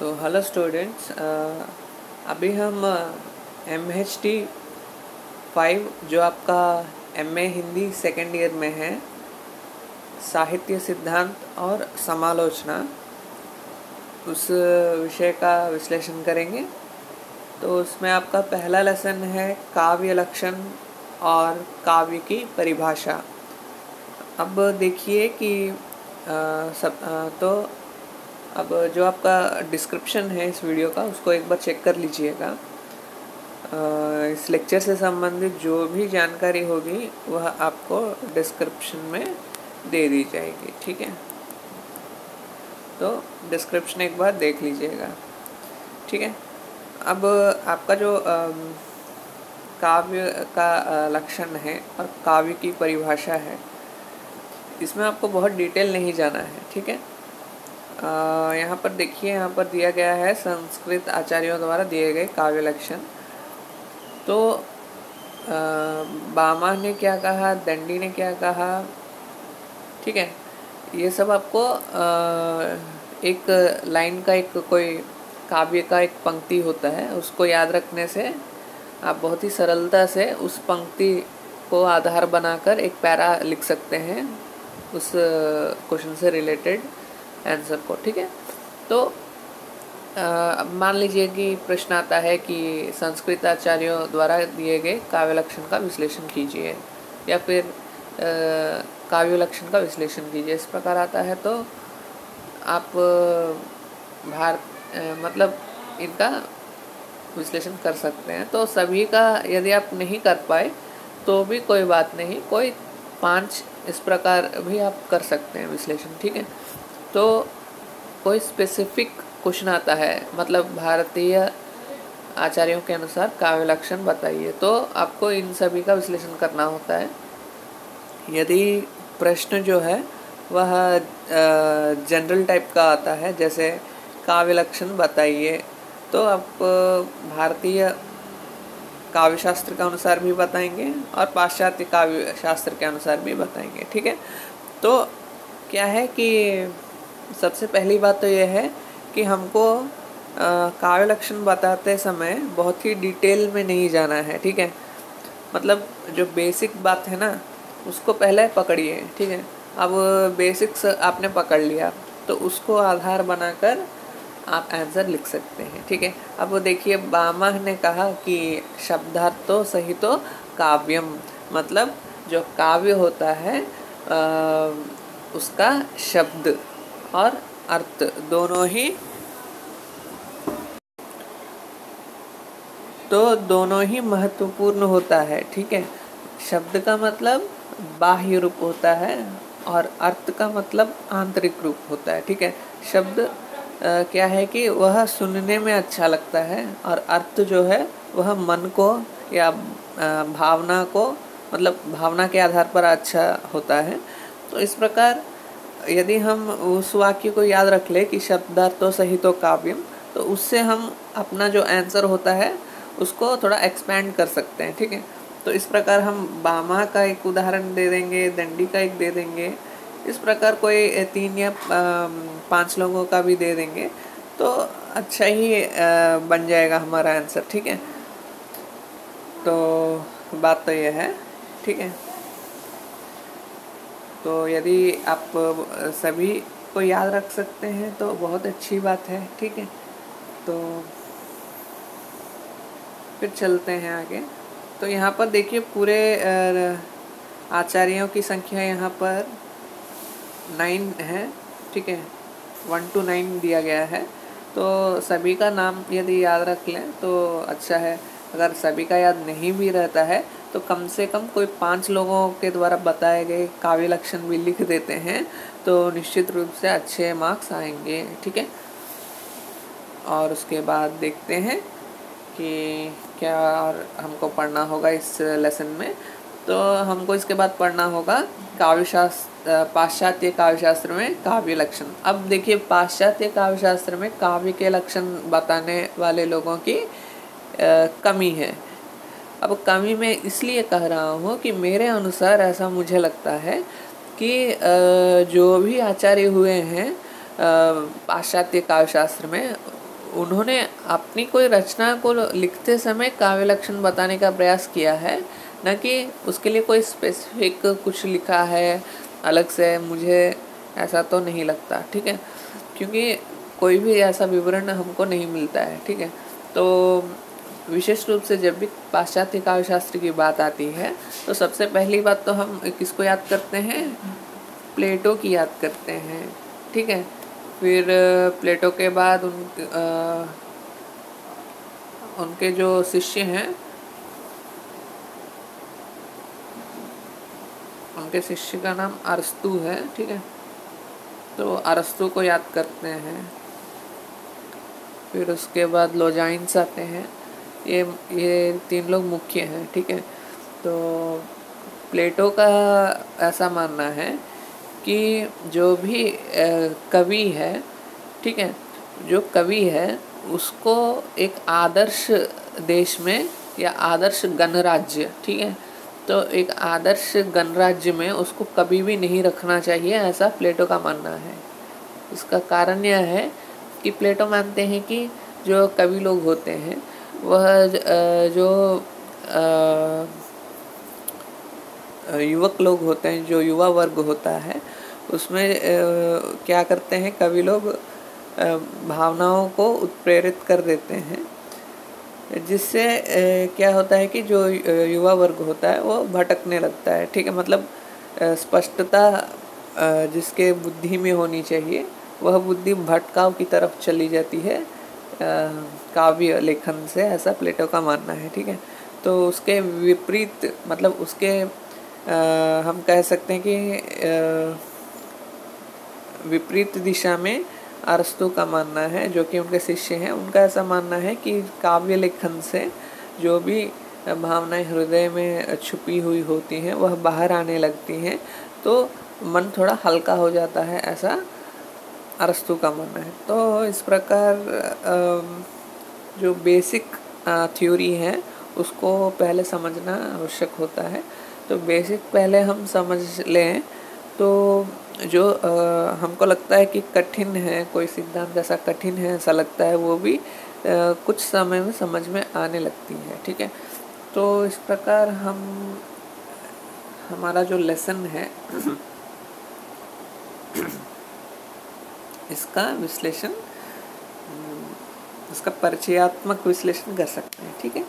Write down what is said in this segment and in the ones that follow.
So hello students, अभी हम MHT 5 जो आपका MA हिंदी सेकेंड ईयर में है, साहित्य सिद्धांत और समालोचना, उस विषय का विश्लेषण करेंगे। तो उसमें आपका पहला लेसन है काव्य लक्षण और काव्य की परिभाषा। अब देखिए कि तो अब जो आपका डिस्क्रिप्शन है इस वीडियो का, उसको एक बार चेक कर लीजिएगा। इस लेक्चर से संबंधित जो भी जानकारी होगी वह आपको डिस्क्रिप्शन में दे दी जाएगी, ठीक है। तो डिस्क्रिप्शन एक बार देख लीजिएगा, ठीक है। अब आपका जो काव्य का लक्षण है और काव्य की परिभाषा है, इसमें आपको बहुत डिटेल नहीं जाना है, ठीक है। यहाँ पर देखिए, यहाँ पर दिया गया है संस्कृत आचार्यों द्वारा दिए गए काव्य लक्षण। तो बामा ने क्या कहा, दंडी ने क्या कहा, ठीक है। ये सब आपको एक लाइन का, एक कोई काव्य का एक पंक्ति होता है, उसको याद रखने से आप बहुत ही सरलता से उस पंक्ति को आधार बनाकर एक पैरा लिख सकते हैं उस क्वेश्चन से रिलेटेड आंसर को, ठीक है। तो मान लीजिए कि प्रश्न आता है कि संस्कृत आचार्यों द्वारा दिए गए काव्य लक्षण का विश्लेषण कीजिए, या फिर काव्य लक्षण का विश्लेषण कीजिए, इस प्रकार आता है। तो आप मतलब इनका विश्लेषण कर सकते हैं। तो सभी का यदि आप नहीं कर पाए तो भी कोई बात नहीं, कोई 5 इस प्रकार भी आप कर सकते हैं विश्लेषण, ठीक है। तो कोई स्पेसिफिक क्वेश्चन आता है, मतलब भारतीय आचार्यों के अनुसार काव्य लक्षण बताइए, तो आपको इन सभी का विश्लेषण करना होता है। यदि प्रश्न जो है वह जनरल टाइप का आता है, जैसे काव्य लक्षण बताइए, तो आप भारतीय काव्य शास्त्र के अनुसार भी बताएंगे और पाश्चात्य काव्य शास्त्र के अनुसार भी बताएंगे, ठीक है। तो क्या है कि सबसे पहली बात तो यह है कि हमको काव्य लक्षण बताते समय बहुत ही डिटेल में नहीं जाना है, ठीक है। मतलब जो बेसिक बात है ना, उसको पहले पकड़िए, ठीक है। अब बेसिक्स आपने पकड़ लिया तो उसको आधार बनाकर आप आंसर लिख सकते हैं, ठीक है। अब वो देखिए, बामा ने कहा कि शब्दार्थो सहितो काव्यम, मतलब जो काव्य होता है उसका शब्द और अर्थ दोनों ही महत्वपूर्ण होता है, ठीक है। शब्द का मतलब बाह्य रूप होता है और अर्थ का मतलब आंतरिक रूप होता है, ठीक है। शब्द क्या है कि वह सुनने में अच्छा लगता है, और अर्थ जो है वह मन को या भावना को, मतलब भावना के आधार पर अच्छा होता है। तो इस प्रकार यदि हम उस वाक्य को याद रख ले कि शब्दार्थो सहितो काव्यम, तो उससे हम अपना जो आंसर होता है उसको थोड़ा एक्सपैंड कर सकते हैं, ठीक है। तो इस प्रकार हम बामा का एक उदाहरण दे देंगे, दंडी का एक दे देंगे, इस प्रकार कोई 3 या 5 लोगों का भी दे देंगे, तो अच्छा ही बन जाएगा हमारा आंसर, ठीक है। तो बात तो यह है, ठीक है। तो यदि आप सभी को याद रख सकते हैं तो बहुत अच्छी बात है, ठीक है। तो फिर चलते हैं आगे। तो यहाँ पर देखिए, पूरे आचार्यों की संख्या यहाँ पर 9 है, ठीक है। 1 to 9 दिया गया है। तो सभी का नाम यदि याद रख लें तो अच्छा है। अगर सभी का याद नहीं भी रहता है तो कम से कम कोई 5 लोगों के द्वारा बताए गए काव्य लक्षण भी लिख देते हैं तो निश्चित रूप से अच्छे मार्क्स आएंगे, ठीक है। और उसके बाद देखते हैं कि क्या और हमको पढ़ना होगा इस लेसन में। तो हमको इसके बाद पढ़ना होगा पाश्चात्य काव्य शास्त्र में काव्य लक्षण। अब देखिए, पाश्चात्य काव्य शास्त्र में काव्य के लक्षण बताने वाले लोगों की कमी है। अब कमी मैं इसलिए कह रहा हूँ कि मेरे अनुसार ऐसा मुझे लगता है कि जो भी आचार्य हुए हैं पाश्चात्य काव्य शास्त्र में, उन्होंने अपनी कोई रचना को लिखते समय काव्य लक्षण बताने का प्रयास किया है, न कि उसके लिए कोई स्पेसिफिक कुछ लिखा है अलग से। मुझे ऐसा तो नहीं लगता, ठीक है, क्योंकि कोई भी ऐसा विवरण हमको नहीं मिलता है, ठीक है। तो विशेष रूप से जब भी पाश्चात्य काव्य शास्त्र की बात आती है तो सबसे पहली बात तो हम किसको याद करते हैं? प्लेटो की याद करते हैं, ठीक है। फिर प्लेटो के बाद उनके जो शिष्य हैं, उनके शिष्य का नाम अरस्तु है, ठीक है, तो अरस्तु को याद करते हैं। फिर उसके बाद लोजाइन्स आते हैं। ये 3 लोग मुख्य हैं, ठीक है। तो प्लेटो का ऐसा मानना है कि जो भी कवि है, ठीक है, जो कवि है उसको एक आदर्श देश में या आदर्श गणराज्य, ठीक है, तो एक आदर्श गणराज्य में उसको कभी भी नहीं रखना चाहिए, ऐसा प्लेटो का मानना है। इसका कारण यह है कि प्लेटो मानते हैं कि जो कवि लोग होते हैं वह जो युवक लोग होते हैं, जो युवा वर्ग होता है, उसमें क्या करते हैं कवि लोग, भावनाओं को उत्प्रेरित कर देते हैं, जिससे क्या होता है कि जो युवा वर्ग होता है वो भटकने लगता है, ठीक है। मतलब स्पष्टता जिसके बुद्धि में होनी चाहिए वह बुद्धि भटकाव की तरफ चली जाती है काव्य लेखन से, ऐसा प्लेटो का मानना है, ठीक है। तो उसके विपरीत, मतलब उसके हम कह सकते हैं कि विपरीत दिशा में अरस्तु का मानना है, जो कि उनके शिष्य हैं। उनका ऐसा मानना है कि काव्य लेखन से जो भी भावनाएं हृदय में छुपी हुई होती हैं वह बाहर आने लगती हैं, तो मन थोड़ा हल्का हो जाता है, ऐसा अरस्तु का मानना है। तो इस प्रकार जो बेसिक थ्योरी है उसको पहले समझना आवश्यक होता है। तो बेसिक पहले हम समझ लें तो जो हमको लगता है कि कठिन है, कोई सिद्धांत जैसा कठिन है ऐसा लगता है, वो भी कुछ समय में समझ में आने लगती है, ठीक है। तो इस प्रकार हमारा जो लेसन है इसका विश्लेषण, इसका परिचयात्मक विश्लेषण कर सकते हैं, ठीक है।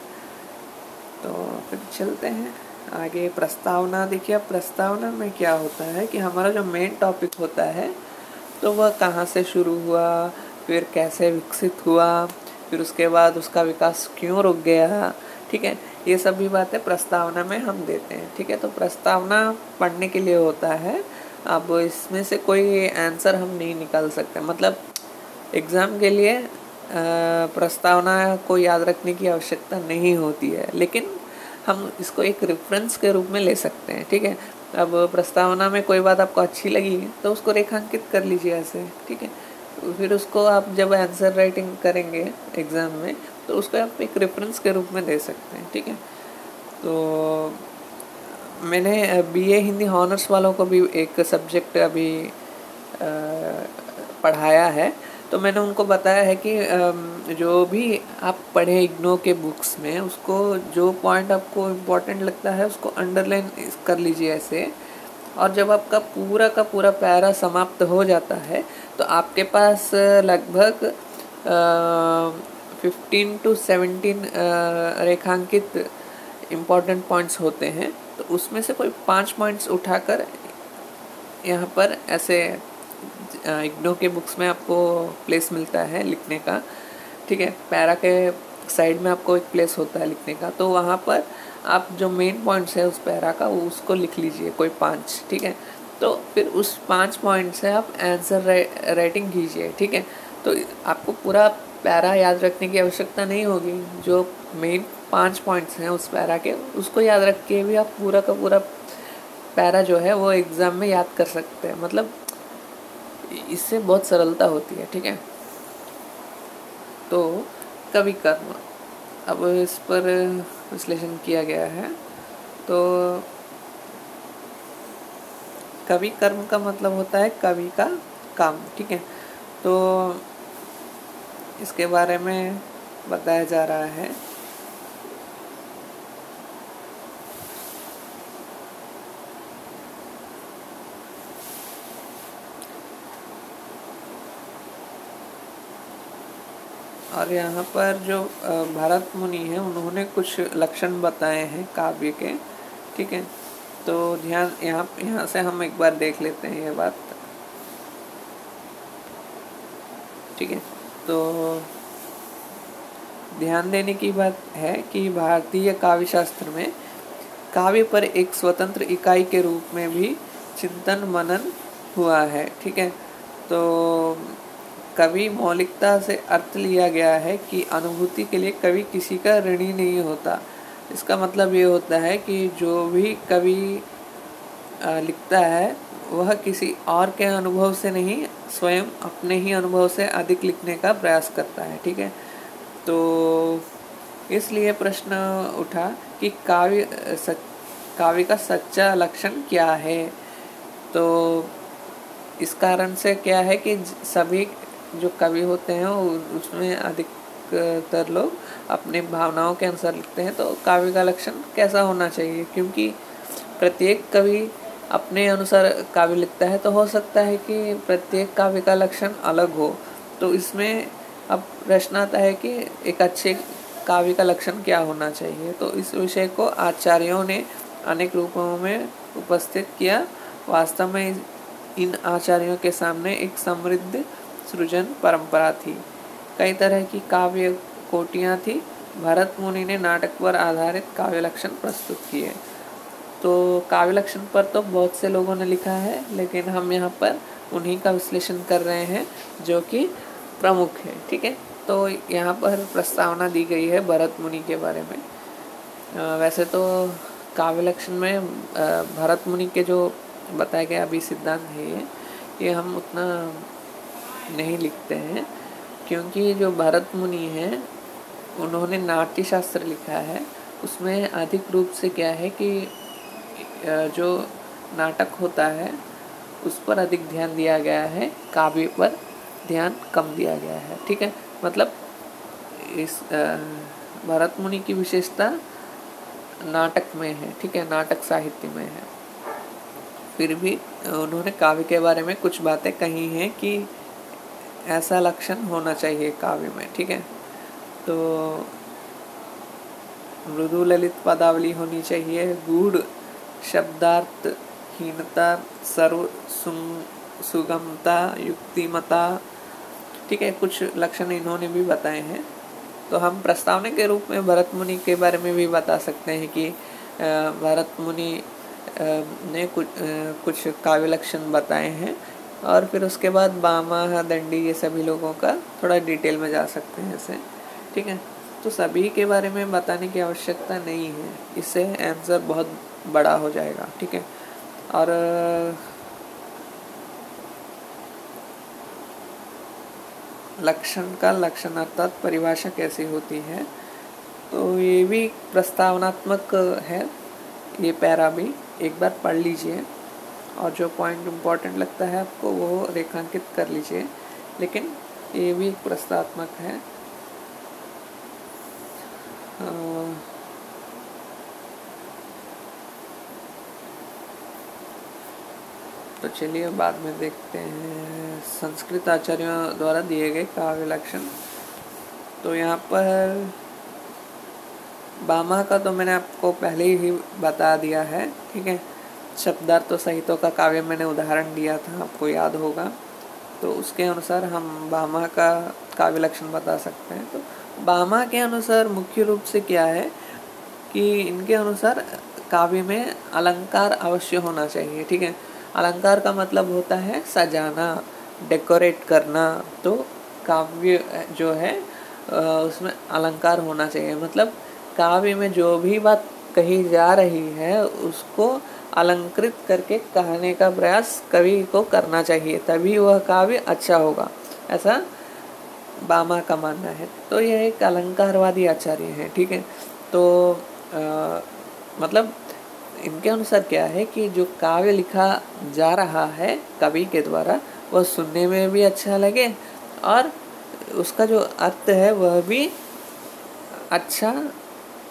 तो फिर चलते हैं आगे। प्रस्तावना देखिए, प्रस्तावना में क्या होता है कि हमारा जो मेन टॉपिक होता है तो वह कहाँ से शुरू हुआ, फिर कैसे विकसित हुआ, फिर उसके बाद उसका विकास क्यों रुक गया, ठीक है, ये सभी बातें प्रस्तावना में हम देते हैं, ठीक है। तो प्रस्तावना पढ़ने के लिए होता है। अब इसमें से कोई आंसर हम नहीं निकाल सकते, मतलब एग्ज़ाम के लिए प्रस्तावना को याद रखने की आवश्यकता नहीं होती है, लेकिन हम इसको एक रेफरेंस के रूप में ले सकते हैं, ठीक है। अब प्रस्तावना में कोई बात आपको अच्छी लगी तो उसको रेखांकित कर लीजिए ऐसे, ठीक है। फिर उसको आप जब आंसर राइटिंग करेंगे एग्ज़ाम में तो उसको आप एक रेफरेंस के रूप में दे सकते हैं, ठीक है। तो मैंने बीए हिंदी हॉनर्स वालों को भी एक सब्जेक्ट अभी पढ़ाया है, तो मैंने उनको बताया है कि जो भी आप पढ़ें इग्नो के बुक्स में, उसको जो पॉइंट आपको इम्पोर्टेंट लगता है उसको अंडरलाइन कर लीजिए ऐसे, और जब आपका पूरा का पूरा पैरा समाप्त हो जाता है तो आपके पास लगभग 15 to 17 रेखांकित इम्पोर्टेंट पॉइंट्स होते हैं। तो उसमें से कोई 5 पॉइंट्स उठाकर यहाँ पर ऐसे इग्नो के बुक्स में आपको प्लेस मिलता है लिखने का, ठीक है। पैरा के साइड में आपको एक प्लेस होता है लिखने का, तो वहाँ पर आप जो मेन पॉइंट्स है उस पैरा का वो उसको लिख लीजिए कोई 5, ठीक है। तो फिर उस 5 पॉइंट से आप आंसर राइटिंग कीजिए, ठीक है। तो आपको पूरा पैरा याद रखने की आवश्यकता नहीं होगी, जो मेन 5 पॉइंट्स हैं उस पैरा के उसको याद रख के भी आप पूरा का पूरा पैरा जो है वो एग्ज़ाम में याद कर सकते हैं। मतलब इससे बहुत सरलता होती है, ठीक है। तो कवि कर्म, अब इस पर विश्लेषण किया गया है। तो कवि कर्म का मतलब होता है कवि का काम, ठीक है। तो इसके बारे में बताया जा रहा है। और यहाँ पर जो भरत मुनि हैं उन्होंने कुछ लक्षण बताए हैं काव्य के, ठीक है। तो ध्यान यहाँ से हम एक बार देख लेते हैं ये बात, ठीक है। तो ध्यान देने की बात है कि भारतीय काव्य शास्त्र में काव्य पर एक स्वतंत्र इकाई के रूप में भी चिंतन मनन हुआ है, ठीक है। तो कवि मौलिकता से अर्थ लिया गया है कि अनुभूति के लिए कवि किसी का ऋणी नहीं होता। इसका मतलब ये होता है कि जो भी कवि लिखता है वह किसी और के अनुभव से नहीं, स्वयं अपने ही अनुभव से अधिक लिखने का प्रयास करता है, ठीक है। तो इसलिए प्रश्न उठा कि काव्य का सच्चा लक्षण क्या है। तो इस कारण से क्या है कि सभी जो कवि होते हैं उसमें अधिकतर लोग अपने भावनाओं के अनुसार लिखते हैं। तो काव्य का लक्षण कैसा होना चाहिए, क्योंकि प्रत्येक कवि अपने अनुसार काव्य लिखता है, तो हो सकता है कि प्रत्येक काव्य का लक्षण अलग हो। तो इसमें अब प्रश्न आता है कि एक अच्छे काव्य का लक्षण क्या होना चाहिए। तो इस विषय को आचार्यों ने अनेक रूपों में उपस्थित किया। वास्तव में इन आचार्यों के सामने एक समृद्ध सृजन परंपरा थी। कई तरह की काव्य कोटियाँ थी। भरत मुनि ने नाटक पर आधारित काव्य लक्षण प्रस्तुत किए। तो काव्य लक्षण पर तो बहुत से लोगों ने लिखा है, लेकिन हम यहाँ पर उन्हीं का विश्लेषण कर रहे हैं जो कि प्रमुख है, ठीक है। तो यहाँ पर प्रस्तावना दी गई है भरत मुनि के बारे में। वैसे तो काव्य लक्षण में भरत मुनि के जो बताया गया अभी सिद्धांत है ये हम उतना नहीं लिखते हैं, क्योंकि जो भरत मुनि हैं उन्होंने नाट्य शास्त्र लिखा है। उसमें अधिक रूप से क्या है कि जो नाटक होता है उस पर अधिक ध्यान दिया गया है, काव्य पर ध्यान कम दिया गया है, ठीक है। मतलब इस भरत मुनि की विशेषता नाटक में है, ठीक है, नाटक साहित्य में है। फिर भी उन्होंने काव्य के बारे में कुछ बातें कही हैं कि ऐसा लक्षण होना चाहिए काव्य में, ठीक है। तो मृदु ललित पदावली होनी चाहिए, गूढ़ शब्दार्थहीनता, सर्व सुगमता, युक्तिमता, ठीक है। कुछ लक्षण इन्होंने भी बताए हैं। तो हम प्रस्तावना के रूप में भरत मुनि के बारे में भी बता सकते हैं कि भरत मुनि ने कुछ काव्य लक्षण बताए हैं, और फिर उसके बाद बामा, दंडी, ये सभी लोगों का थोड़ा डिटेल में जा सकते हैं इसे, ठीक है। तो सभी के बारे में बताने की आवश्यकता नहीं है, इससे आंसर बहुत बड़ा हो जाएगा, ठीक है। और लक्षण का लक्षण अर्थात परिभाषा कैसी होती है, तो ये भी प्रस्तावनात्मक है। ये पैरा भी एक बार पढ़ लीजिए और जो पॉइंट इम्पोर्टेंट लगता है आपको वो रेखांकित कर लीजिए, लेकिन ये भी प्रस्तावनात्मक है। तो चलिए बाद में देखते हैं संस्कृत आचार्यों द्वारा दिए गए काव्य लक्षण। तो यहाँ पर बामा का तो मैंने आपको पहले ही बता दिया है, ठीक है। शब्दार्थ तो सहितों का काव्य मैंने उदाहरण दिया था, आपको याद होगा। तो उसके अनुसार हम बामा का काव्य लक्षण बता सकते हैं। तो बामा के अनुसार मुख्य रूप से क्या है कि इनके अनुसार काव्य में अलंकार अवश्य होना चाहिए, ठीक है। अलंकार का मतलब होता है सजाना, डेकोरेट करना। तो काव्य जो है उसमें अलंकार होना चाहिए। मतलब काव्य में जो भी बात कही जा रही है उसको अलंकृत करके कहने का प्रयास कवि को करना चाहिए, तभी वह काव्य अच्छा होगा, ऐसा बामा का मानना है। तो यह एक अलंकारवादी आचार्य है, ठीक है। तो मतलब इनके अनुसार क्या है कि जो काव्य लिखा जा रहा है कवि के द्वारा वह सुनने में भी अच्छा लगे और उसका जो अर्थ है वह भी अच्छा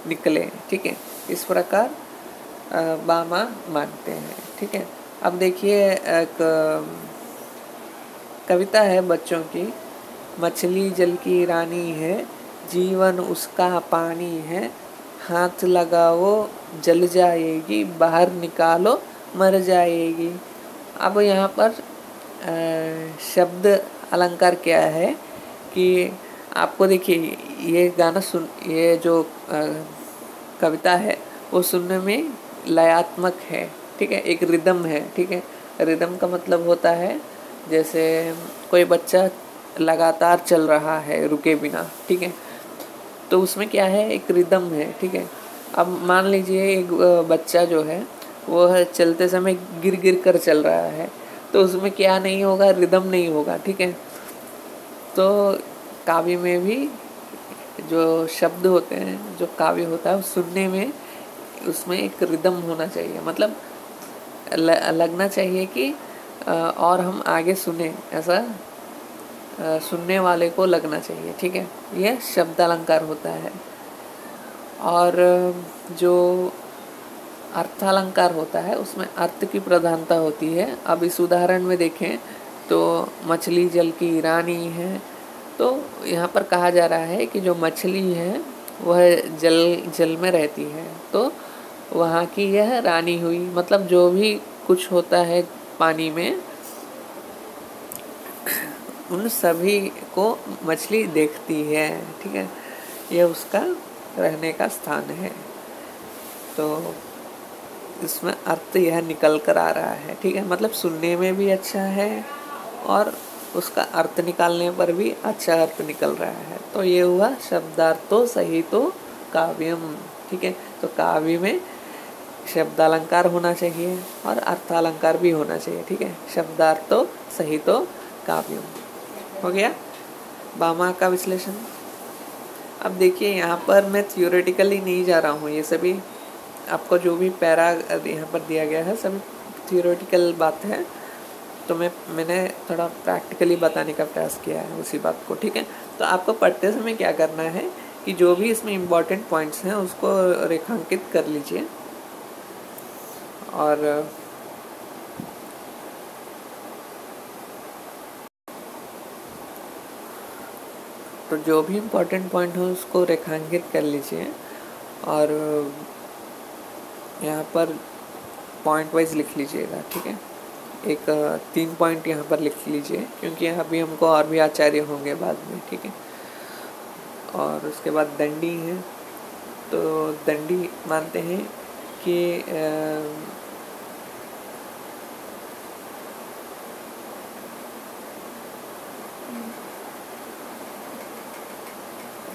निकले। ठीक है, इस प्रकार बामा मानते हैं। ठीक है, अब देखिए एक कविता है बच्चों की। मछली जल की रानी है, जीवन उसका पानी है, हाथ लगाओ जल जाएगी, बाहर निकालो मर जाएगी। अब यहाँ पर शब्द अलंकार क्या है कि आपको देखिए ये गाना सुन, ये जो कविता है वो सुनने में लयात्मक है। ठीक है, एक रिदम है। ठीक है, रिदम का मतलब होता है जैसे कोई बच्चा लगातार चल रहा है रुके बिना। ठीक है, तो उसमें क्या है, एक रिदम है। ठीक है, अब मान लीजिए एक बच्चा जो है वह चलते समय गिर गिर कर चल रहा है, तो उसमें क्या नहीं होगा, रिदम नहीं होगा। ठीक है, तो काव्य में भी जो शब्द होते हैं, जो काव्य होता है, सुनने में उसमें एक रिदम होना चाहिए, मतलब लगना चाहिए कि और हम आगे सुने, ऐसा सुनने वाले को लगना चाहिए। ठीक है, यह शब्द अलंकार होता है। और जो अर्थालंकार होता है उसमें अर्थ की प्रधानता होती है। अब इस उदाहरण में देखें तो मछली जल की रानी है, तो यहाँ पर कहा जा रहा है कि जो मछली है वह जल में रहती है, तो वहाँ की यह रानी हुई। मतलब जो भी कुछ होता है पानी में, उन सभी को मछली देखती है। ठीक है, यह उसका रहने का स्थान है। तो इसमें अर्थ यह निकल कर आ रहा है। ठीक है, मतलब सुनने में भी अच्छा है और उसका अर्थ निकालने पर भी अच्छा अर्थ निकल रहा है। तो ये हुआ शब्दार्थो सहितो काव्यम। ठीक है, तो काव्य में शब्दालंकार होना चाहिए और अर्थालंकार भी होना चाहिए। ठीक है, शब्दार्थो सहितो काव्यम हो गया बामा का विश्लेषण। अब देखिए यहाँ पर मैं थियोरेटिकली नहीं जा रहा हूँ, ये सभी आपको जो भी पैरा यहाँ पर दिया गया है सभी थियोरेटिकल बात है, तो मैंने थोड़ा प्रैक्टिकली बताने का प्रयास किया है उसी बात को। ठीक है, तो आपको पढ़ते समय क्या करना है कि जो भी इसमें इम्पोर्टेंट पॉइंट्स हैं उसको रेखांकित कर लीजिए, और तो जो भी इम्पोर्टेंट पॉइंट हो उसको रेखांकित कर लीजिए, और यहाँ पर पॉइंट वाइज लिख लीजिएगा। ठीक है, एक 3 पॉइंट यहाँ पर लिख लीजिए, क्योंकि यहाँ भी हमको और भी आचार्य होंगे बाद में। ठीक है, और उसके बाद दंडी है, तो दंडी मानते हैं कि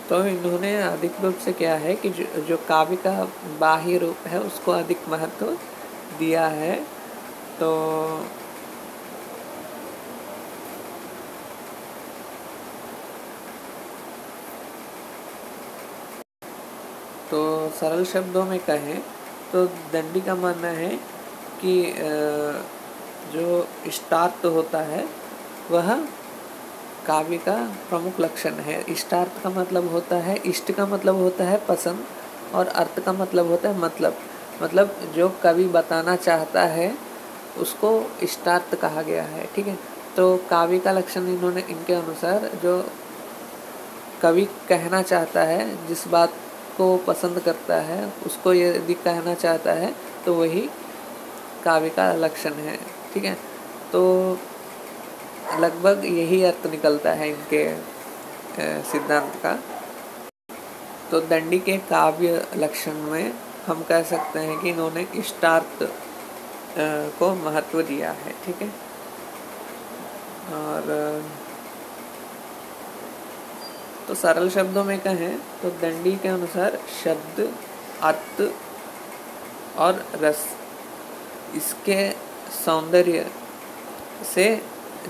तो इन्होंने अधिक रूप से क्या है कि जो काव्य का बाह्य रूप है उसको अधिक महत्व दिया है। तो सरल शब्दों में कहें तो दंडी का मानना है कि जो इष्टार्थ होता है वह काव्य का प्रमुख लक्षण है। इष्टार्थ का मतलब होता है, इष्ट का मतलब होता है पसंद, और अर्थ का मतलब होता है मतलब जो कवि बताना चाहता है उसको इष्टार्थ कहा गया है। ठीक है, तो काव्य का लक्षण इन्होंने इनके अनुसार जो कवि कहना चाहता है, जिस बात को पसंद करता है उसको यदि कहना चाहता है तो वही काव्य का लक्षण है। ठीक है, तो लगभग यही अर्थ निकलता है इनके सिद्धांत का। तो दंडी के काव्य लक्षण में हम कह सकते हैं कि इन्होंने इष्टार्थ को महत्व दिया है। ठीक है, और तो सरल शब्दों में कहें तो दंडी के अनुसार शब्द, अर्थ और रस, इसके सौंदर्य से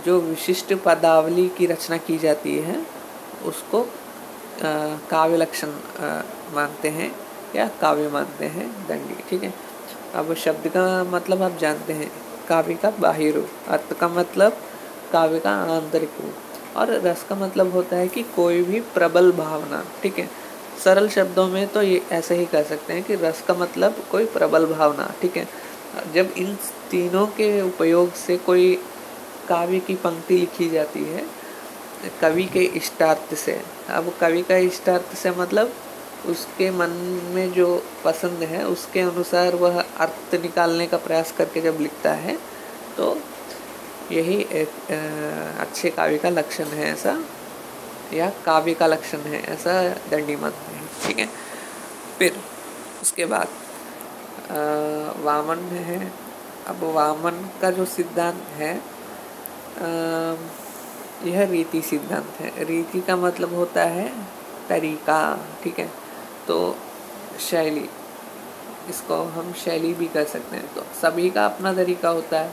जो विशिष्ट पदावली की रचना की जाती है उसको काव्य लक्षण मानते हैं या काव्य मानते हैं दंडी। ठीक है, अब शब्द का मतलब आप जानते हैं, काव्य का बाह्य रूप, अर्थ का मतलब काव्य का आंतरिक रूप, और रस का मतलब होता है कि कोई भी प्रबल भावना, ठीक है। सरल शब्दों में तो ये ऐसे ही कह सकते हैं कि रस का मतलब कोई प्रबल भावना, ठीक है। जब इन तीनों के उपयोग से कोई काव्य की पंक्ति लिखी जाती है कवि के इष्टार्थ से, अब कवि का इष्टार्थ से मतलब उसके मन में जो पसंद है उसके अनुसार वह अर्थ निकालने का प्रयास करके जब लिखता है, तो यही एक अच्छे काव्य का लक्षण है, ऐसा, या काव्य का लक्षण है, ऐसा दंडी मत है, ठीक है। फिर उसके बाद वामन है। अब वामन का जो सिद्धांत है यह रीति सिद्धांत है। रीति का मतलब होता है तरीका, ठीक है। तो शैली, इसको हम शैली भी कह सकते हैं। तो सभी का अपना तरीका होता है।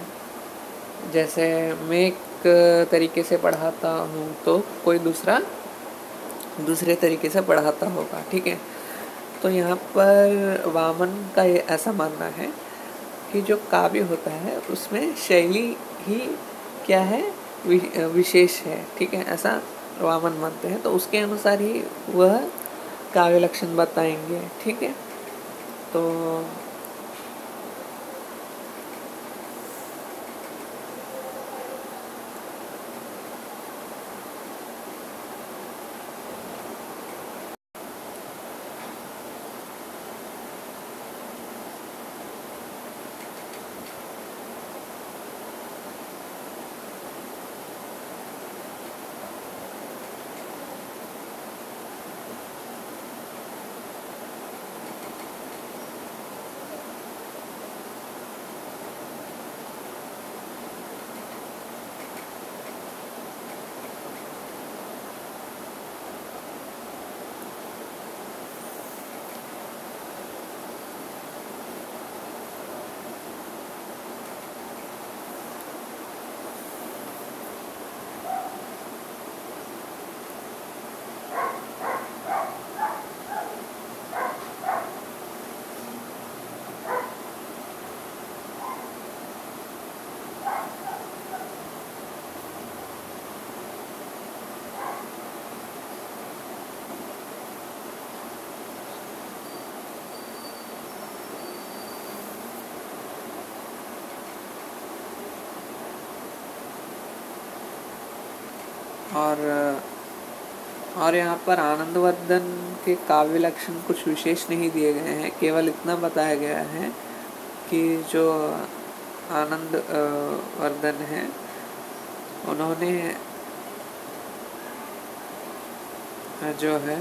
जैसे मैं एक तरीके से पढ़ाता हूँ तो कोई दूसरे तरीके से पढ़ाता होगा, ठीक है। तो यहाँ पर वामन का ये ऐसा मानना है कि जो काव्य होता है उसमें शैली ही क्या है, विशेष है, ठीक है, ऐसा वामन मानते हैं। तो उसके अनुसार ही वह काव्य लक्षण बताएंगे, ठीक है। तो और यहाँ पर आनंदवर्धन के काव्य लक्षण कुछ विशेष नहीं दिए गए हैं। केवल इतना बताया गया है कि जो आनंद वर्धन है उन्होंने जो है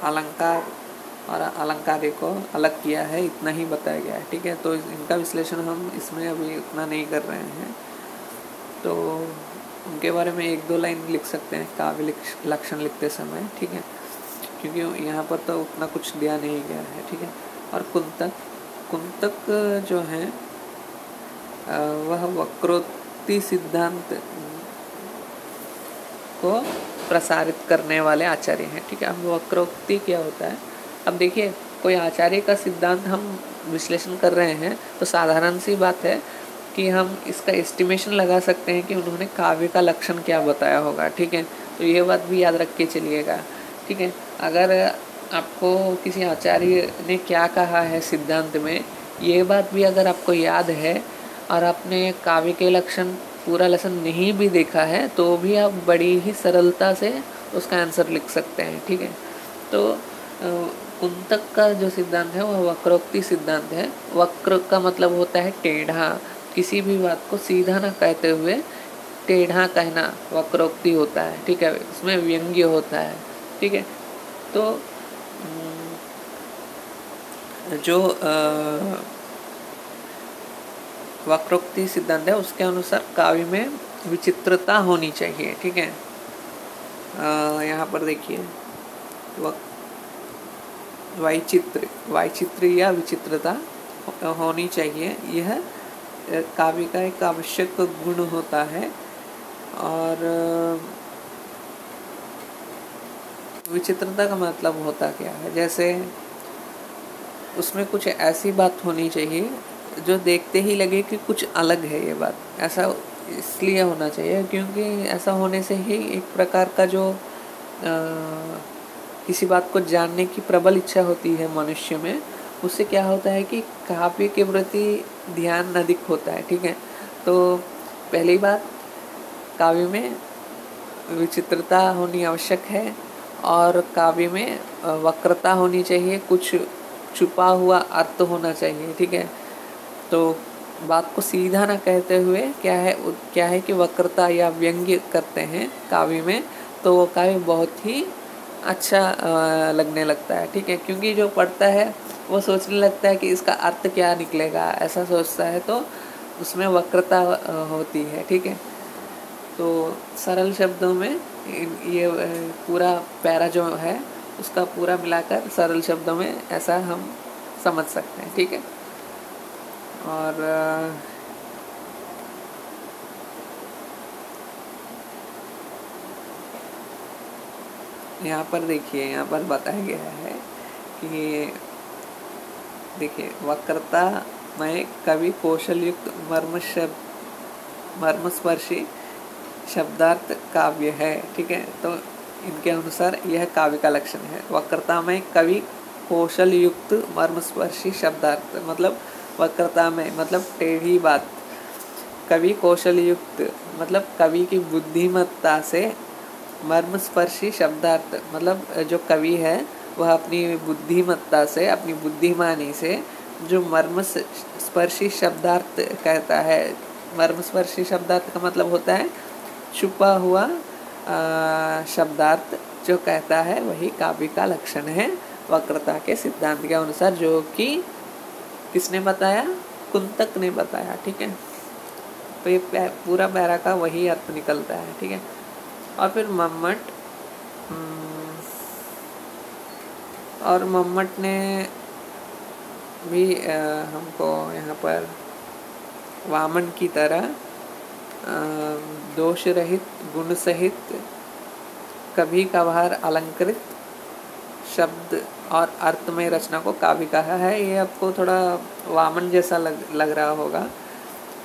अलंकार और अलंकारी को अलग किया है, इतना ही बताया गया है, ठीक है। तो इनका विश्लेषण हम इसमें अभी उतना नहीं कर रहे हैं। तो उनके बारे में एक दो लाइन लिख सकते हैं काव्य लक्षण लिखते समय, ठीक है, क्योंकि यहाँ पर तो उतना कुछ दिया नहीं गया है, ठीक है। और कुंतक जो है वह वक्रोक्ति सिद्धांत को प्रसारित करने वाले आचार्य हैं, ठीक है। अब वक्रोक्ति क्या होता है, अब देखिए कोई आचार्य का सिद्धांत हम विश्लेषण कर रहे हैं तो साधारण सी बात है कि हम इसका एस्टिमेशन लगा सकते हैं कि उन्होंने काव्य का लक्षण क्या बताया होगा, ठीक है। तो ये बात भी याद रख के चलिएगा, ठीक है। अगर आपको किसी आचार्य ने क्या कहा है सिद्धांत में, ये बात भी अगर आपको याद है और आपने काव्य के लक्षण पूरा लेसन नहीं भी देखा है तो भी आप बड़ी ही सरलता से उसका आंसर लिख सकते हैं, ठीक है। तो कुंतक का जो सिद्धांत है वह वक्रोक्ति सिद्धांत है। वक्र का मतलब होता है टेढ़ा, किसी भी बात को सीधा ना कहते हुए टेढ़ा कहना वक्रोक्ति होता है, ठीक है। उसमें व्यंग्य होता है, ठीक है। तो जो वक्रोक्ति सिद्धांत है उसके अनुसार काव्य में विचित्रता होनी चाहिए, ठीक है। यहाँ पर देखिए वैचित्र या विचित्रता होनी चाहिए, यह काव्य का एक आवश्यक गुण होता है। और विचित्रता का मतलब होता क्या है, जैसे उसमें कुछ ऐसी बात होनी चाहिए जो देखते ही लगे कि कुछ अलग है ये बात, ऐसा इसलिए होना चाहिए क्योंकि ऐसा होने से ही एक प्रकार का जो किसी बात को जानने की प्रबल इच्छा होती है मनुष्य में, उससे क्या होता है कि काव्य के प्रति ध्यान अधिक होता है। ठीक है, तो पहली बात, काव्य में विचित्रता होनी आवश्यक है और काव्य में वक्रता होनी चाहिए, कुछ छुपा हुआ अर्थ होना चाहिए। ठीक है, तो बात को सीधा ना कहते हुए क्या है कि वक्रता या व्यंग्य करते हैं काव्य में, तो वो काव्य बहुत ही अच्छा लगने लगता है। ठीक है, क्योंकि जो पढ़ता है वो सोचने लगता है कि इसका अर्थ क्या निकलेगा, ऐसा सोचता है, तो उसमें वक्रता होती है। ठीक है, तो सरल शब्दों में ये पूरा पैरा जो है उसका पूरा मिलाकर सरल शब्दों में ऐसा हम समझ सकते हैं। ठीक है, और यहाँ पर देखिए, यहाँ पर बताया गया है कि देखिए, वक्रता में कवि कौशल युक्त मर्मस्पर्शी शब्दार्थ काव्य है। ठीक है, तो इनके अनुसार यह काव्य का लक्षण है। वक्रता में कवि कौशल युक्त मर्मस्पर्शी शब्दार्थ, मतलब वक्रता में मतलब टेढ़ी बात, कवि कौशल युक्त मतलब कवि की बुद्धिमत्ता से मर्मस्पर्शी शब्दार्थ, मतलब जो कवि है वह अपनी बुद्धिमत्ता से, अपनी बुद्धिमानी से जो मर्मस्पर्शी शब्दार्थ कहता है। मर्मस्पर्शी शब्दार्थ का मतलब होता है छुपा हुआ शब्दार्थ जो कहता है, वही काव्य का लक्षण है वक्रता के सिद्धांत के अनुसार, जो कि किसने बताया? कुंतक ने बताया। ठीक है, तो ये पूरा पैरा का वही अर्थ निकलता है। ठीक है, और फिर मम्मट ने भी हमको यहाँ पर वामन की तरह दोष रहित गुण सहित कभी कभार अलंकृत शब्द और अर्थमय रचना को काव्य कहा है। ये आपको थोड़ा वामन जैसा लग रहा होगा,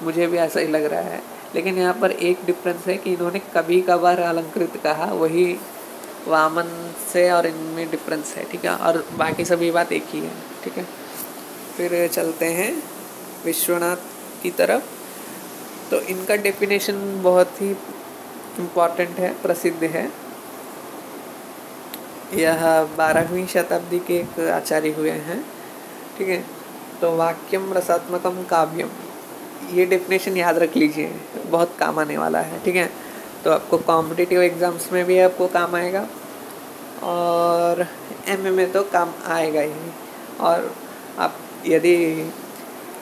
मुझे भी ऐसा ही लग रहा है, लेकिन यहाँ पर एक डिफरेंस है कि इन्होंने कभी कभार अलंकृत कहा, वही वामन से और इनमें डिफरेंस है। ठीक है, और बाकी सभी बात एक ही है। ठीक है, फिर चलते हैं विश्वनाथ की तरफ। तो इनका डेफिनेशन बहुत ही इम्पॉर्टेंट है, प्रसिद्ध है। यह 12वीं शताब्दी के एक आचार्य हुए हैं। ठीक है, तो वाक्यम रसात्मकम काव्यम, ये डेफिनेशन याद रख लीजिए, बहुत काम आने वाला है। ठीक है, तो आपको कॉम्पिटिटिव एग्ज़ाम्स में भी आपको काम आएगा और एमए में तो काम आएगा ही। और आप यदि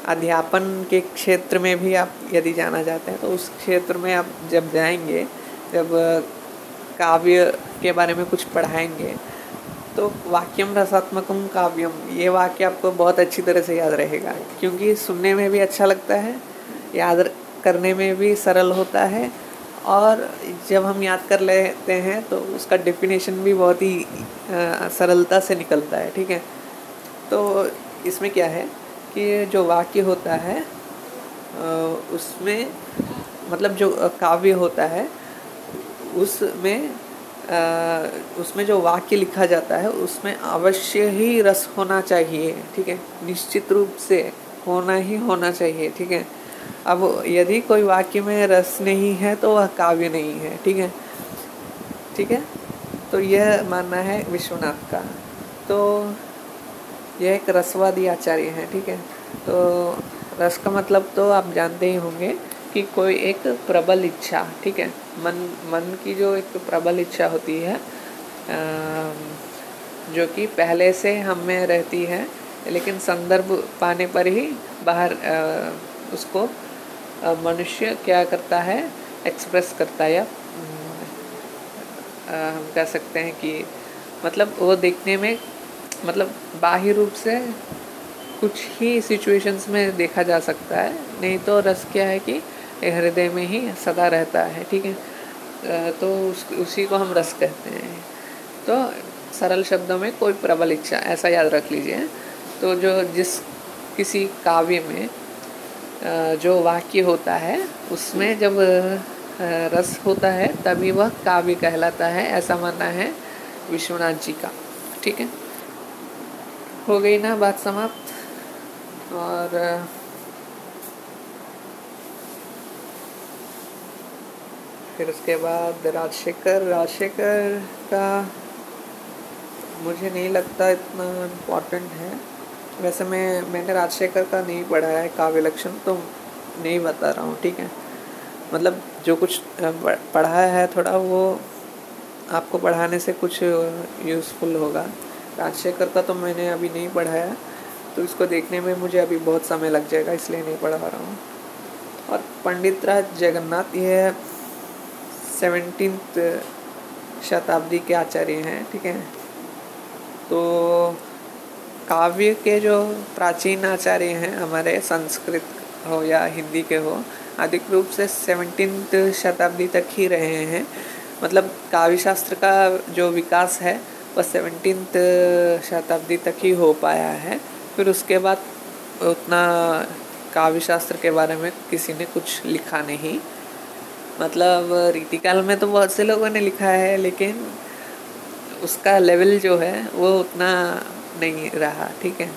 अध्यापन के क्षेत्र में भी आप यदि जाना चाहते हैं, तो उस क्षेत्र में आप जब जाएंगे, जब काव्य के बारे में कुछ पढ़ाएंगे, तो वाक्यम रसात्मकम काव्यम, ये वाक्य आपको बहुत अच्छी तरह से याद रहेगा, क्योंकि सुनने में भी अच्छा लगता है, याद करने में भी सरल होता है, और जब हम याद कर लेते हैं तो उसका डेफिनेशन भी बहुत ही सरलता से निकलता है। ठीक है, तो इसमें क्या है कि जो वाक्य होता है उसमें, मतलब जो काव्य होता है उसमें जो वाक्य लिखा जाता है उसमें अवश्य ही रस होना चाहिए। ठीक है, निश्चित रूप से होना चाहिए। ठीक है, अब यदि कोई वाक्य में रस नहीं है तो वह काव्य नहीं है। ठीक है, तो यह मानना है विश्वनाथ का। तो यह एक रसवादी आचार्य है। ठीक है, तो रस का मतलब तो आप जानते ही होंगे कि कोई एक प्रबल इच्छा। ठीक है, मन की जो एक प्रबल इच्छा होती है, जो कि पहले से हम में रहती है, लेकिन संदर्भ पाने पर ही बाहर उसको मनुष्य क्या करता है, एक्सप्रेस करता है, या हम कह सकते हैं कि मतलब वो देखने में, मतलब बाह्य रूप से कुछ ही सिचुएशंस में देखा जा सकता है, नहीं तो रस क्या है कि हृदय में ही सदा रहता है। ठीक है, तो उसी को हम रस कहते हैं। तो सरल शब्दों में कोई प्रबल इच्छा, ऐसा याद रख लीजिए। तो जो किसी काव्य में जो वाक्य होता है उसमें जब रस होता है तभी वह काव्य कहलाता है, ऐसा मानना है विश्वनाथ जी का। ठीक है, हो गई ना बात समाप्त। और फिर उसके बाद राजशेखर का मुझे नहीं लगता इतना इम्पोर्टेंट है। वैसे मैंने राजशेखर का नहीं पढ़ा है काव्य लक्षण, तो नहीं बता रहा हूँ। ठीक है, मतलब जो कुछ पढ़ा है थोड़ा वो आपको पढ़ाने से कुछ यूज़फुल होगा। राजशेखर का तो मैंने अभी नहीं पढ़ा है, तो इसको देखने में मुझे अभी बहुत समय लग जाएगा, इसलिए नहीं पढ़ा रहा हूँ। और पंडित राज जगन्नाथ ये 17th शताब्दी के आचार्य हैं। ठीक है, तो काव्य के जो प्राचीन आचार्य हैं हमारे, संस्कृत हो या हिंदी के हो, अधिक रूप से 17th शताब्दी तक ही रहे हैं। मतलब काव्य शास्त्र का जो विकास है वह 17th शताब्दी तक ही हो पाया है। फिर उसके बाद उतना काव्य शास्त्र के बारे में किसी ने कुछ लिखा नहीं। मतलब रीतिकाल में तो बहुत से लोगों ने लिखा है, लेकिन उसका लेवल जो है वो उतना नहीं रहा। ठीक है,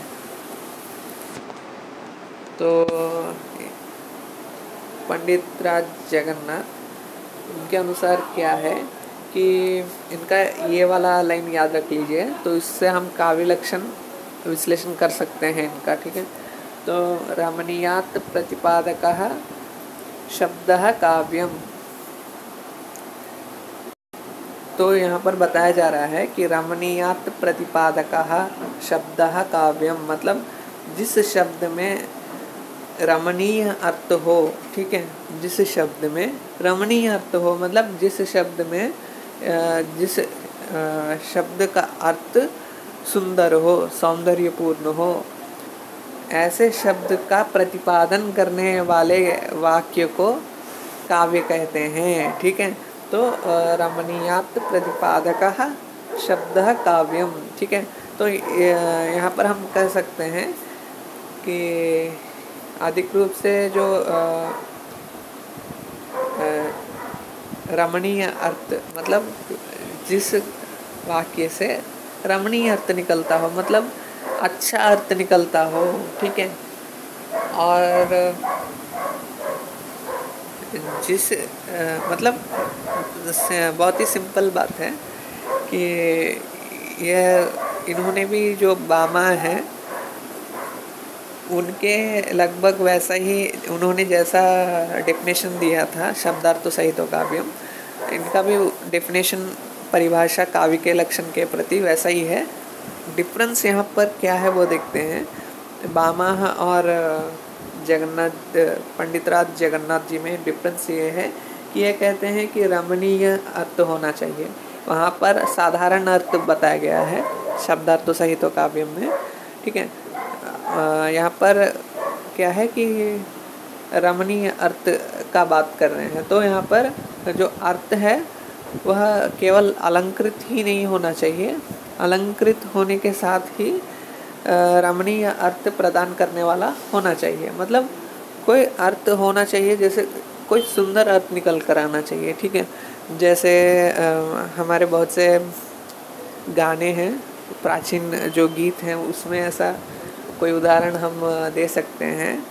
तो पंडित राज जगन्नाथ उनके अनुसार क्या है कि इनका ये वाला लाइन याद रख लीजिए, तो इससे हम काव्य लक्षण विश्लेषण कर सकते हैं इनका। ठीक है, तो रमणीयात् प्रतिपादकः शब्दः काव्यम। तो यहाँ पर बताया जा रहा है कि रमणीयात् प्रतिपादकः शब्दः काव्यम, मतलब जिस शब्द में रमणीय अर्थ हो। ठीक है, जिस शब्द में रमणीय अर्थ हो, मतलब जिस शब्द में जिस शब्द का अर्थ सुंदर हो, सौंदर्यपूर्ण हो, ऐसे शब्द का प्रतिपादन करने वाले वाक्य को काव्य कहते हैं। ठीक है, तो रमणीयात् प्रतिपादकः शब्दः काव्यम। ठीक है, तो यहाँ पर हम कह सकते हैं कि अधिक रूप से जो रमणीय अर्थ, मतलब जिस वाक्य से रमणीय अर्थ निकलता हो, मतलब अच्छा अर्थ निकलता हो। ठीक है, और जिस मतलब बहुत ही सिंपल बात है कि यह इन्होंने भी जो बामा है उनके लगभग वैसा ही उन्होंने जैसा डेफिनेशन दिया था शब्दार्थ सहित काव्यम, इनका भी डेफिनेशन परिभाषा काव्य के लक्षण के प्रति वैसा ही है। डिफरेंस यहाँ पर क्या है वो देखते हैं। बामा और जगन्नाथ पंडित राज जगन्नाथ जी में डिफरेंस ये है कि ये कहते हैं कि रमणीय अर्थ होना चाहिए, वहाँ पर साधारण अर्थ बताया गया है शब्दार्थ सहित काव्यम में। ठीक है, यहाँ पर क्या है कि रमणीय अर्थ का बात कर रहे हैं, तो यहाँ पर जो अर्थ है वह केवल अलंकृत ही नहीं होना चाहिए, अलंकृत होने के साथ ही रमणीय अर्थ प्रदान करने वाला होना चाहिए। मतलब कोई अर्थ होना चाहिए, जैसे कोई सुंदर अर्थ निकल कर आना चाहिए। ठीक है, जैसे हमारे बहुत से गाने हैं, प्राचीन जो गीत हैं, उसमें ऐसा कोई उदाहरण हम दे सकते हैं।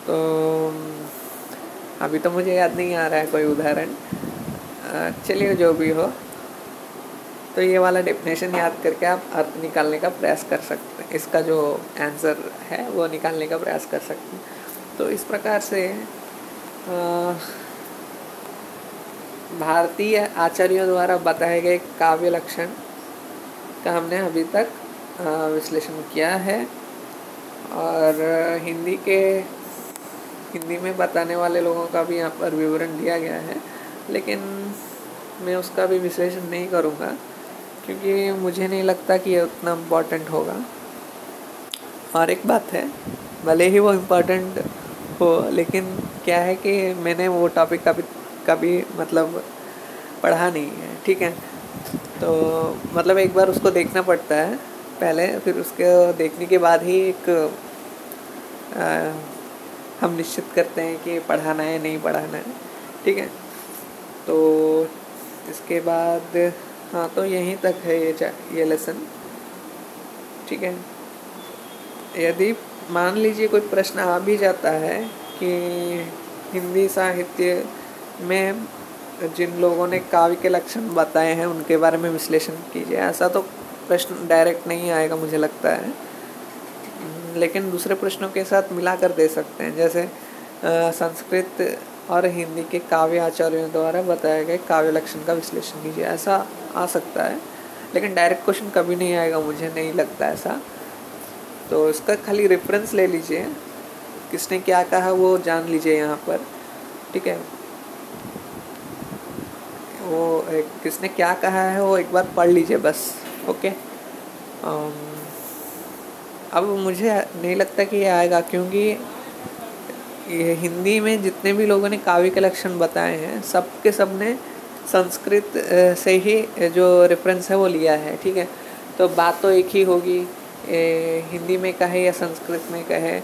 तो अभी तो मुझे याद नहीं आ रहा है कोई उदाहरण, चलिए जो भी हो, तो ये वाला डेफिनेशन याद करके आप अर्थ निकालने का प्रयास कर सकते हैं, इसका जो आंसर है वो निकालने का प्रयास कर सकते हैं। तो इस प्रकार से भारतीय आचार्यों द्वारा बताए गए काव्य लक्षण का हमने अभी तक विश्लेषण किया है, और हिंदी में बताने वाले लोगों का भी यहाँ पर विवरण दिया गया है, लेकिन मैं उसका भी विश्लेषण नहीं करूँगा क्योंकि मुझे नहीं लगता कि ये उतना इम्पोर्टेंट होगा। और एक बात है, भले ही वो इम्पोर्टेंट हो, लेकिन क्या है कि मैंने वो टॉपिक कभी मतलब पढ़ा नहीं है। ठीक है, तो मतलब एक बार उसको देखना पड़ता है पहले, फिर उसके देखने के बाद ही एक हम निश्चित करते हैं कि पढ़ाना है नहीं पढ़ाना है। ठीक है, तो इसके बाद हाँ, तो यहीं तक है ये लेसन। ठीक है, यदि मान लीजिए कोई प्रश्न आ भी जाता है कि हिंदी साहित्य में जिन लोगों ने काव्य के लक्षण बताए हैं उनके बारे में विश्लेषण कीजिए, ऐसा तो प्रश्न डायरेक्ट नहीं आएगा मुझे लगता है, लेकिन दूसरे प्रश्नों के साथ मिलाकर दे सकते हैं। जैसे संस्कृत और हिंदी के काव्य आचार्यों द्वारा बताए गए काव्य लक्षण का विश्लेषण कीजिए, ऐसा आ सकता है, लेकिन डायरेक्ट क्वेश्चन कभी नहीं आएगा, मुझे नहीं लगता ऐसा। तो इसका खाली रेफरेंस ले लीजिए, किसने क्या कहा वो जान लीजिए यहाँ पर। ठीक है, वो किसने क्या कहा है वो एक बार पढ़ लीजिए बस। ओके, अब मुझे नहीं लगता कि ये आएगा, क्योंकि ये हिंदी में जितने भी लोगों ने काव्य के लक्षण बताए हैं सब के सब ने संस्कृत से ही जो रेफरेंस है वो लिया है। ठीक है, तो बात तो एक ही होगी, हिंदी में कहे या संस्कृत में कहे।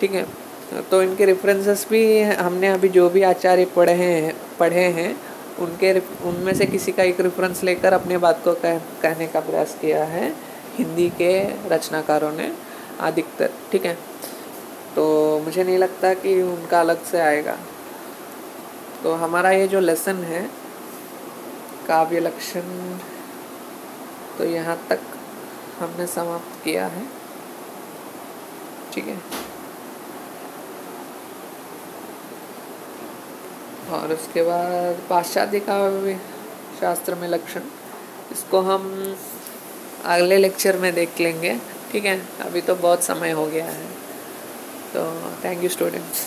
ठीक है, तो इनके रेफरेंसेस भी हमने अभी जो भी आचार्य पढ़े हैं उनमें से किसी का एक रेफरेंस लेकर अपने बात को कहने का प्रयास किया है हिंदी के रचनाकारों ने अधिकतर। ठीक है, तो मुझे नहीं लगता कि उनका अलग से आएगा। तो हमारा ये जो लेसन है काव्य लक्षण, तो यहाँ तक हमने समाप्त किया है। ठीक है, और उसके बाद पाश्चात्य काव्य शास्त्र में लक्षण, इसको हम अगले लेक्चर में देख लेंगे। ठीक है, अभी तो बहुत समय हो गया है। तो थैंक यू स्टूडेंट्स।